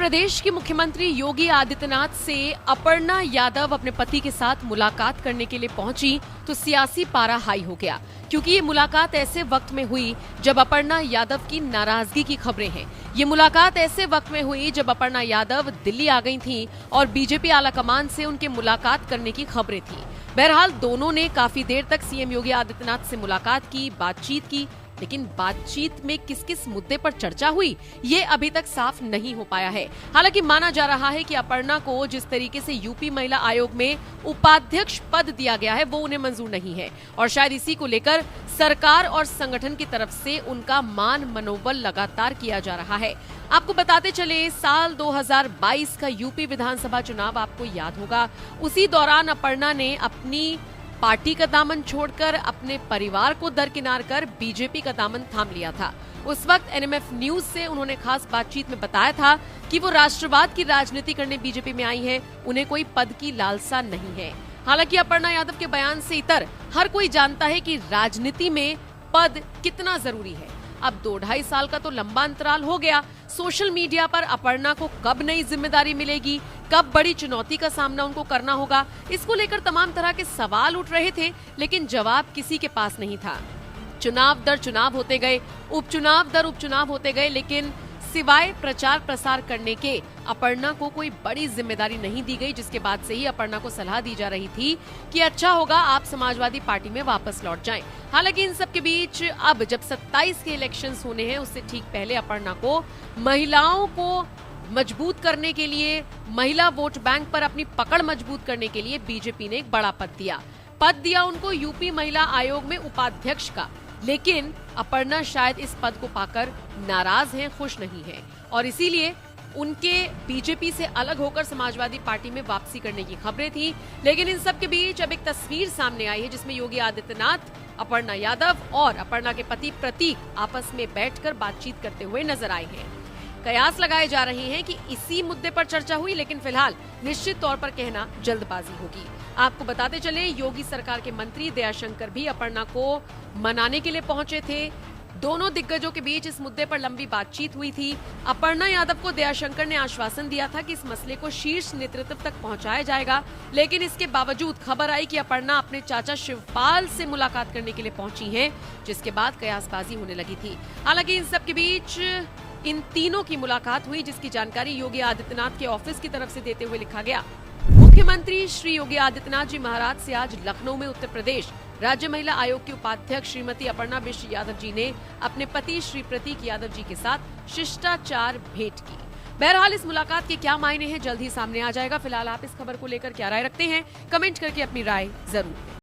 प्रदेश के मुख्यमंत्री योगी आदित्यनाथ से अपर्णा यादव अपने पति के साथ मुलाकात करने के लिए पहुंची तो सियासी पारा हाई हो गया, क्योंकि ये मुलाकात ऐसे वक्त में हुई जब अपर्णा यादव की नाराजगी की खबरें हैं। ये मुलाकात ऐसे वक्त में हुई जब अपर्णा यादव दिल्ली आ गई थीं और बीजेपी आलाकमान से उनके मुलाकात करने की खबरें थीं। बहरहाल दोनों ने काफी देर तक सीएम योगी आदित्यनाथ से मुलाकात की, बातचीत की, लेकिन बातचीत में किस किस मुद्दे पर चर्चा हुई ये अभी तक साफ नहीं हो पाया है। हालांकि माना जा रहा है कि अपर्णा को जिस तरीके से यूपी महिला आयोग में उपाध्यक्ष पद दिया गया है वो उन्हें मंजूर नहीं है और शायद इसी को लेकर सरकार और संगठन की तरफ से उनका मान मनोबल लगातार किया जा रहा है। आपको बताते चले, साल 2022 का यूपी विधानसभा चुनाव आपको याद होगा। उसी दौरान अपर्णा ने अपनी पार्टी का दामन छोड़कर अपने परिवार को दरकिनार कर बीजेपी का दामन थाम लिया था। उस वक्त एनएमएफ न्यूज से उन्होंने खास बातचीत में बताया था कि वो राष्ट्रवाद की राजनीति करने बीजेपी में आई हैं, उन्हें कोई पद की लालसा नहीं है। हालांकि अपर्णा यादव के बयान से इतर हर कोई जानता है कि राजनीति में पद कितना जरूरी है। अब 2-2.5 साल का तो लंबा अंतराल हो गया। सोशल मीडिया पर अपर्णा को कब नई जिम्मेदारी मिलेगी, कब बड़ी चुनौती का सामना उनको करना होगा, इसको लेकर तमाम तरह के सवाल उठ रहे थे, लेकिन जवाब किसी के पास नहीं था। चुनाव दर चुनाव होते गए, उपचुनाव दर उपचुनाव होते गए, लेकिन सिवाय प्रचार प्रसार करने के अपर्णा को कोई बड़ी जिम्मेदारी नहीं दी गई, जिसके बाद से ही अपर्णा को सलाह दी जा रही थी कि अच्छा होगा आप समाजवादी पार्टी में वापस लौट जाएं। हालांकि इन सब के बीच अब जब 27 के इलेक्शंस होने हैं, उससे ठीक पहले अपर्णा को महिलाओं को मजबूत करने के लिए, महिला वोट बैंक पर अपनी पकड़ मजबूत करने के लिए बीजेपी ने एक बड़ा पद दिया उनको यूपी महिला आयोग में उपाध्यक्ष का। लेकिन अपर्णा शायद इस पद को पाकर नाराज हैं, खुश नहीं हैं और इसीलिए उनके बीजेपी से अलग होकर समाजवादी पार्टी में वापसी करने की खबरें थी। लेकिन इन सब के बीच अब एक तस्वीर सामने आई है जिसमें योगी आदित्यनाथ, अपर्णा यादव और अपर्णा के पति प्रतीक आपस में बैठकर बातचीत करते हुए नजर आए हैं। कयास लगाए जा रहे हैं कि इसी मुद्दे पर चर्चा हुई, लेकिन फिलहाल निश्चित तौर पर कहना जल्दबाजी होगी। आपको बताते चले, योगी सरकार के मंत्री दयाशंकर भी अपर्णा को मनाने के लिए पहुंचे थे। दोनों दिग्गजों के बीच इस मुद्दे पर लंबी बातचीत हुई थी। अपर्णा यादव को दयाशंकर ने आश्वासन दिया था कि इस मसले को शीर्ष नेतृत्व तक पहुंचाया जाएगा, लेकिन इसके बावजूद खबर आई कि अपर्णा अपने चाचा शिवपाल से मुलाकात करने के लिए पहुंची हैं, जिसके बाद कयासबाजी होने लगी थी। हालांकि इन सब के बीच इन तीनों की मुलाकात हुई, जिसकी जानकारी योगी आदित्यनाथ के ऑफिस की तरफ से देते हुए लिखा गया। मुख्यमंत्री श्री योगी आदित्यनाथ जी महाराज से आज लखनऊ में उत्तर प्रदेश राज्य महिला आयोग की उपाध्यक्ष श्रीमती अपर्णा बिष्ट यादव जी ने अपने पति श्री प्रतीक यादव जी के साथ शिष्टाचार भेंट की। बहरहाल इस मुलाकात के क्या मायने हैं, जल्द ही सामने आ जाएगा। फिलहाल आप इस खबर को लेकर क्या राय रखते हैं, कमेंट करके अपनी राय जरूर दें।